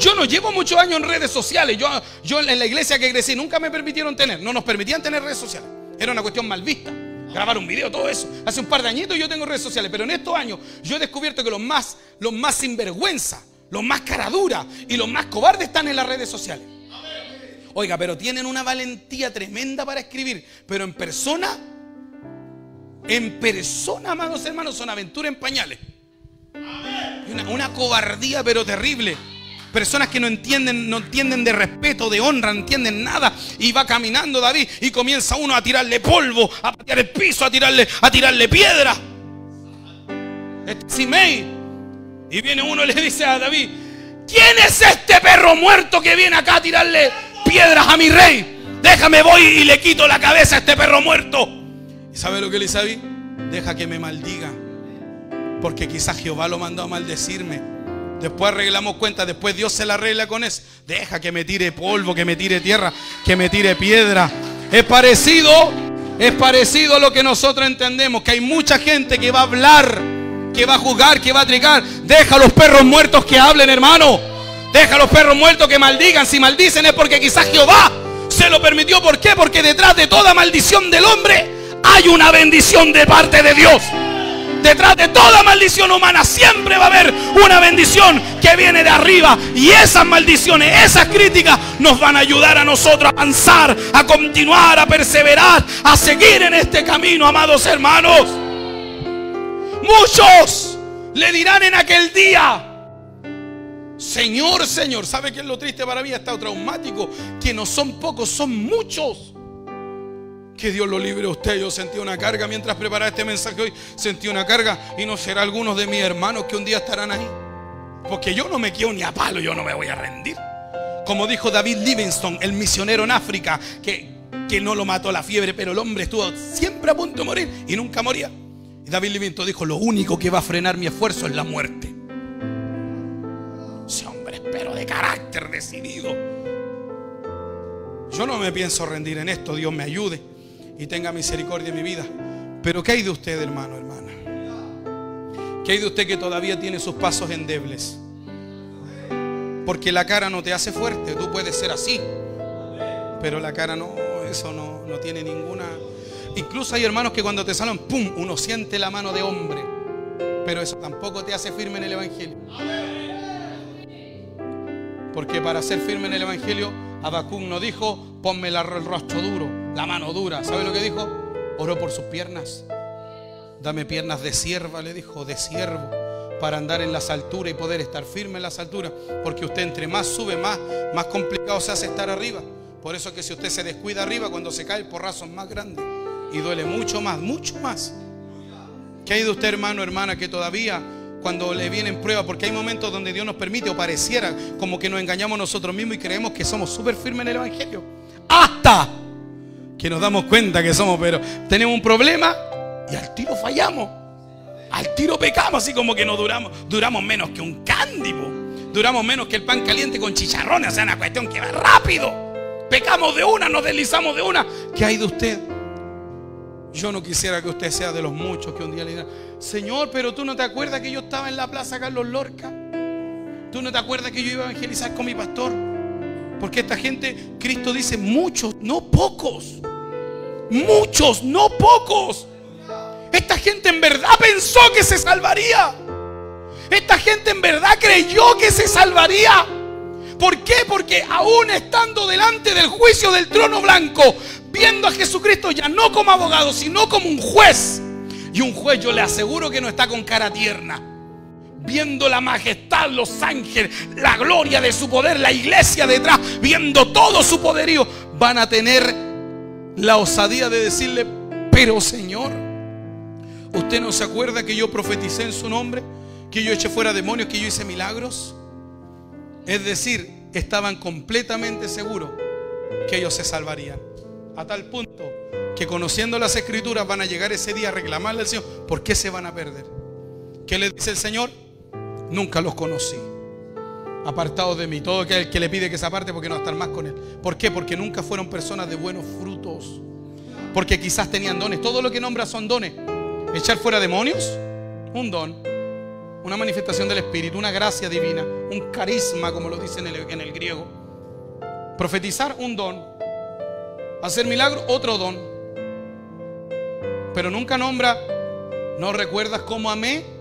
Yo no llevo muchos años en redes sociales. Yo en la iglesia que crecí nunca me permitieron tener. No nos permitían tener redes sociales. Era una cuestión mal vista. Grabar un video, todo eso. Hace un par de añitos yo tengo redes sociales. Pero en estos años yo he descubierto que los más sinvergüenza, los más caradura y los más cobardes están en las redes sociales. Oiga, pero tienen una valentía tremenda para escribir. Pero en persona, amados hermanos, son aventuras en pañales. Una cobardía pero terrible. Personas que no entienden de respeto, de honra, no entienden nada. Y va caminando David y comienza uno a tirarle polvo, a patear el piso, a tirarle piedra. Simei. Y viene uno y le dice a David: ¿quién es este perro muerto que viene acá a tirarle piedras a mi rey? Déjame, voy y le quito la cabeza a este perro muerto. ¿Y sabe lo que le dice David? Deja que me maldiga, porque quizás Jehová lo mandó a maldecirme. Después arreglamos cuentas, después Dios se la arregla con eso. Deja que me tire polvo, que me tire tierra, que me tire piedra. Es parecido a lo que nosotros entendemos, que hay mucha gente que va a hablar, que va a juzgar, que va a tricar. Deja a los perros muertos que hablen, hermano. Deja a los perros muertos que maldigan. Si maldicen es porque quizás Jehová se lo permitió. ¿Por qué? Porque detrás de toda maldición del hombre hay una bendición de parte de Dios. Detrás de toda maldición humana siempre va a haber una bendición que viene de arriba. Y esas maldiciones, esas críticas nos van a ayudar a nosotros a avanzar, a continuar, a perseverar, a seguir en este camino, amados hermanos. Muchos le dirán en aquel día: Señor, Señor. ¿Sabe qué es lo triste para mí? Ha estado traumático. Que no son pocos, son muchos. Que Dios lo libre a usted. Yo sentí una carga mientras preparaba este mensaje hoy. Sentí una carga. Y no será algunos de mis hermanos que un día estarán ahí. Porque yo no me quiero ni a palo. Yo no me voy a rendir. Como dijo David Livingstone, el misionero en África, que no lo mató la fiebre, pero el hombre estuvo siempre a punto de morir y nunca moría. Y David Livingstone dijo: lo único que va a frenar mi esfuerzo es la muerte. Ese hombre, pero de carácter decidido. Yo no me pienso rendir en esto. Dios me ayude y tenga misericordia en mi vida. Pero ¿qué hay de usted, hermano, hermana? ¿Qué hay de usted que todavía tiene sus pasos endebles? Porque la cara no te hace fuerte. Tú puedes ser así, pero la cara no, eso no tiene ninguna. Incluso hay hermanos que cuando te saludan, pum, uno siente la mano de hombre. Pero eso tampoco te hace firme en el evangelio. Porque para ser firme en el evangelio, Habacuc no dijo: ponme el rostro duro, la mano dura. ¿Sabe lo que dijo? Oró por sus piernas. Dame piernas de sierva, le dijo, de siervo, para andar en las alturas y poder estar firme en las alturas. Porque usted entre más sube, más complicado se hace estar arriba. Por eso es que si usted se descuida arriba, cuando se cae el porrazo es más grande y duele mucho más, mucho más. ¿Qué hay de usted, hermano, hermana, que todavía cuando le vienen pruebas? Porque hay momentos donde Dios nos permite, o pareciera como que nos engañamos nosotros mismos y creemos que somos súper firmes en el evangelio, hasta que nos damos cuenta que somos, pero tenemos un problema y al tiro fallamos, al tiro pecamos. Así como que no duramos menos que un cándido, duramos menos que el pan caliente con chicharrones. O sea, una cuestión que va rápido. Pecamos de una, nos deslizamos de una. ¿Qué hay de usted? Yo no quisiera que usted sea de los muchos que un día le digan: Señor, pero tú no te acuerdas que yo estaba en la plaza Carlos Lorca. Tú no te acuerdas que yo iba a evangelizar con mi pastor. Porque esta gente, Cristo dice: muchos, no pocos. Muchos, no pocos. Esta gente en verdad pensó que se salvaría. Esta gente en verdad creyó que se salvaría. ¿Por qué? Porque aún estando delante del juicio del trono blanco, viendo a Jesucristo ya no como abogado, sino como un juez. Y un juez, yo le aseguro que no está con cara tierna, viendo la majestad, los ángeles, la gloria de su poder, la iglesia detrás, viendo todo su poderío. Van a tener la osadía de decirle: pero Señor, ¿usted no se acuerda que yo profeticé en su nombre? Que yo eché fuera demonios, que yo hice milagros. Es decir, estaban completamente seguros que ellos se salvarían. A tal punto que, conociendo las escrituras, van a llegar ese día a reclamarle al Señor: ¿por qué se van a perder? ¿Qué le dice el Señor? Nunca los conocí. Apartados de mí. Todo aquel que le pide que se aparte, porque no va a estar más con él. ¿Por qué? Porque nunca fueron personas de buenos frutos. Porque quizás tenían dones. Todo lo que nombra son dones. Echar fuera demonios, un don, una manifestación del Espíritu, una gracia divina, un carisma, como lo dice en el griego. Profetizar, un don. Hacer milagros, otro don. Pero nunca nombra: ¿no recuerdas cómo amé?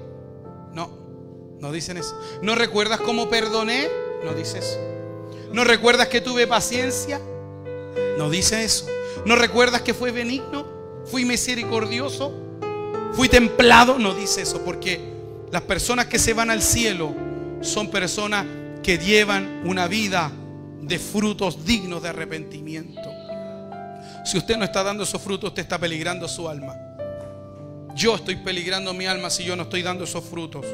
No dicen eso. ¿No recuerdas cómo perdoné? No dice eso. ¿No recuerdas que tuve paciencia? No dice eso. ¿No recuerdas que fui benigno? ¿Fui misericordioso? ¿Fui templado? No dice eso. Porque las personas que se van al cielo son personas que llevan una vida de frutos dignos de arrepentimiento. Si usted no está dando esos frutos, usted está peligrando su alma. Yo estoy peligrando mi alma si yo no estoy dando esos frutos.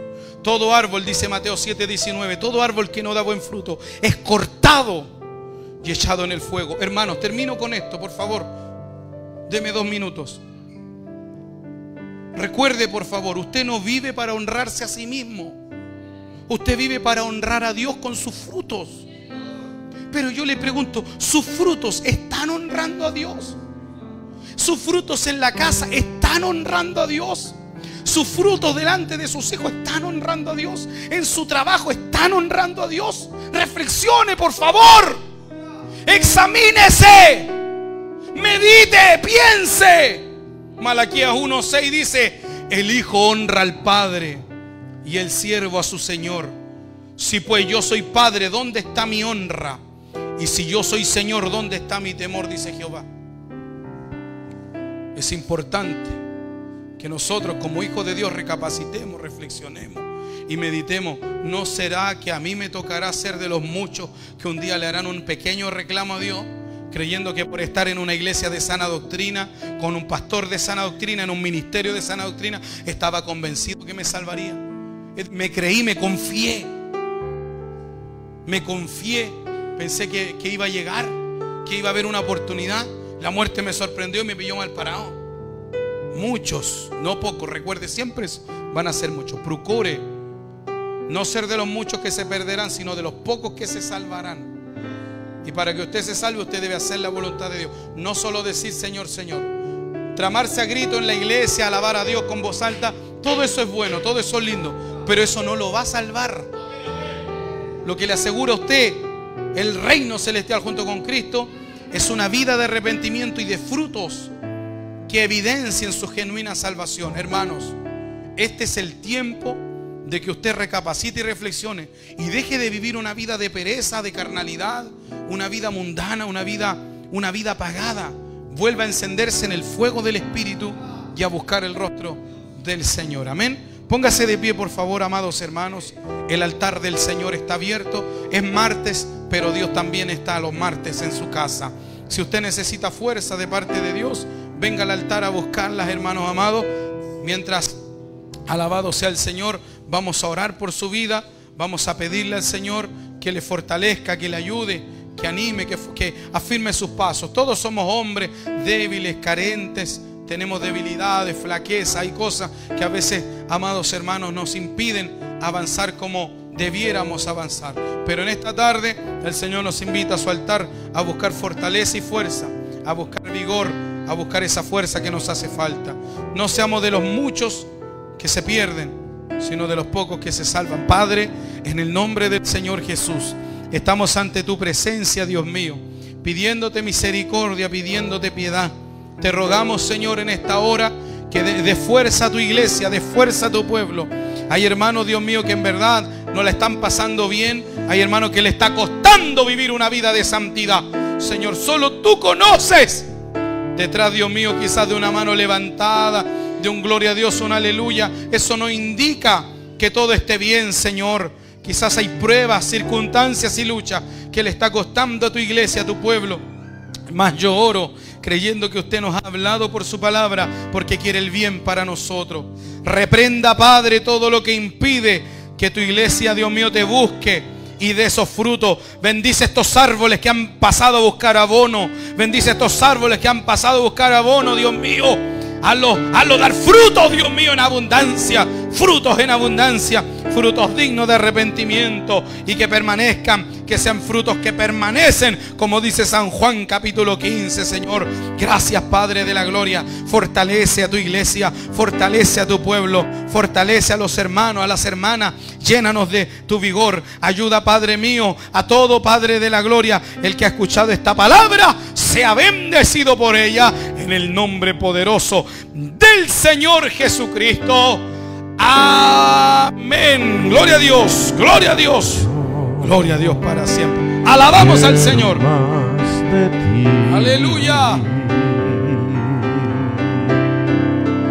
Todo árbol, dice Mateo 7:19, todo árbol que no da buen fruto es cortado y echado en el fuego. Hermanos, termino con esto, por favor. Deme 2 minutos. Recuerde, por favor, usted no vive para honrarse a sí mismo. Usted vive para honrar a Dios con sus frutos. Pero yo le pregunto, ¿sus frutos están honrando a Dios? ¿Sus frutos en la casa están honrando a Dios? ¿Sus frutos delante de sus hijos están honrando a Dios? ¿En su trabajo están honrando a Dios? Reflexione, por favor. Examínese. Medite, piense. Malaquías 1:6 dice: El hijo honra al padre y el siervo a su señor. Si pues yo soy padre, ¿dónde está mi honra? Y si yo soy señor, ¿dónde está mi temor? Dice Jehová. Es importante que nosotros como hijos de Dios recapacitemos, reflexionemos y meditemos. ¿No será que a mí me tocará ser de los muchos que un día le harán un pequeño reclamo a Dios, creyendo que por estar en una iglesia de sana doctrina, con un pastor de sana doctrina, en un ministerio de sana doctrina, estaba convencido que me salvaría? Me creí, me confié, pensé que iba a llegar, que iba a haber una oportunidad. La muerte me sorprendió y me pilló mal parado. Muchos, no pocos, recuerde siempre eso, van a ser muchos. Procure no ser de los muchos que se perderán, sino de los pocos que se salvarán. Y para que usted se salve, usted debe hacer la voluntad de Dios. No solo decir Señor, Señor. Tramarse a grito en la iglesia, alabar a Dios con voz alta, todo eso es bueno, todo eso es lindo, pero eso no lo va a salvar. Lo que le asegura a usted el reino celestial junto con Cristo es una vida de arrepentimiento y de frutos que evidencien su genuina salvación. Hermanos, este es el tiempo de que usted recapacite y reflexione y deje de vivir una vida de pereza, de carnalidad, una vida mundana, una vida apagada. Vuelva a encenderse en el fuego del Espíritu y a buscar el rostro del Señor. Amén. Póngase de pie, por favor, amados hermanos. El altar del Señor está abierto. Es martes, pero Dios también está los martes en su casa. Si usted necesita fuerza de parte de Dios, venga al altar a buscarlas, hermanos amados. Mientras, alabado sea el Señor, vamos a orar por su vida. Vamos a pedirle al Señor que le fortalezca, que le ayude, que anime, que afirme sus pasos. Todos somos hombres débiles, carentes. Tenemos debilidades, flaqueza, hay cosas que a veces, amados hermanos, nos impiden avanzar como debiéramos avanzar. Pero en esta tarde el Señor nos invita a su altar a buscar fortaleza y fuerza, a buscar vigor, a buscar esa fuerza que nos hace falta. No seamos de los muchos que se pierden, sino de los pocos que se salvan. Padre, en el nombre del Señor Jesús, estamos ante tu presencia, Dios mío, pidiéndote misericordia, pidiéndote piedad. Te rogamos, Señor, en esta hora que dé fuerza a tu iglesia, dé fuerza a tu pueblo. Hay hermanos, Dios mío, que en verdad no la están pasando bien. Hay hermanos que le está costando vivir una vida de santidad. Señor, solo tú conoces. Detrás, Dios mío, quizás de una mano levantada, de un gloria a Dios, un aleluya, eso no indica que todo esté bien, Señor. Quizás hay pruebas, circunstancias y luchas que le está costando a tu iglesia, a tu pueblo. Mas yo oro creyendo que usted nos ha hablado por su palabra, porque quiere el bien para nosotros. Reprenda, Padre, todo lo que impide que tu iglesia, Dios mío, te busque y de esos frutos. Bendice estos árboles que han pasado a buscar abono. Bendice estos árboles que han pasado a buscar abono, Dios mío. Hazlo dar frutos, Dios mío, en abundancia. Frutos en abundancia. Frutos dignos de arrepentimiento y que permanezcan, que sean frutos que permanecen, como dice San Juan capítulo 15, Señor. Gracias, Padre de la gloria. Fortalece a tu iglesia, fortalece a tu pueblo, fortalece a los hermanos, a las hermanas. Llénanos de tu vigor. Ayuda, Padre mío, a todo, Padre de la gloria, el que ha escuchado esta palabra, sea bendecido por ella, en el nombre poderoso del Señor Jesucristo. Amén. Gloria a Dios, gloria a Dios, gloria a Dios para siempre. Alabamos al Señor. Aleluya.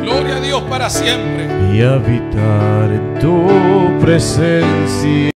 Gloria a Dios para siempre. Y habitar en tu presencia.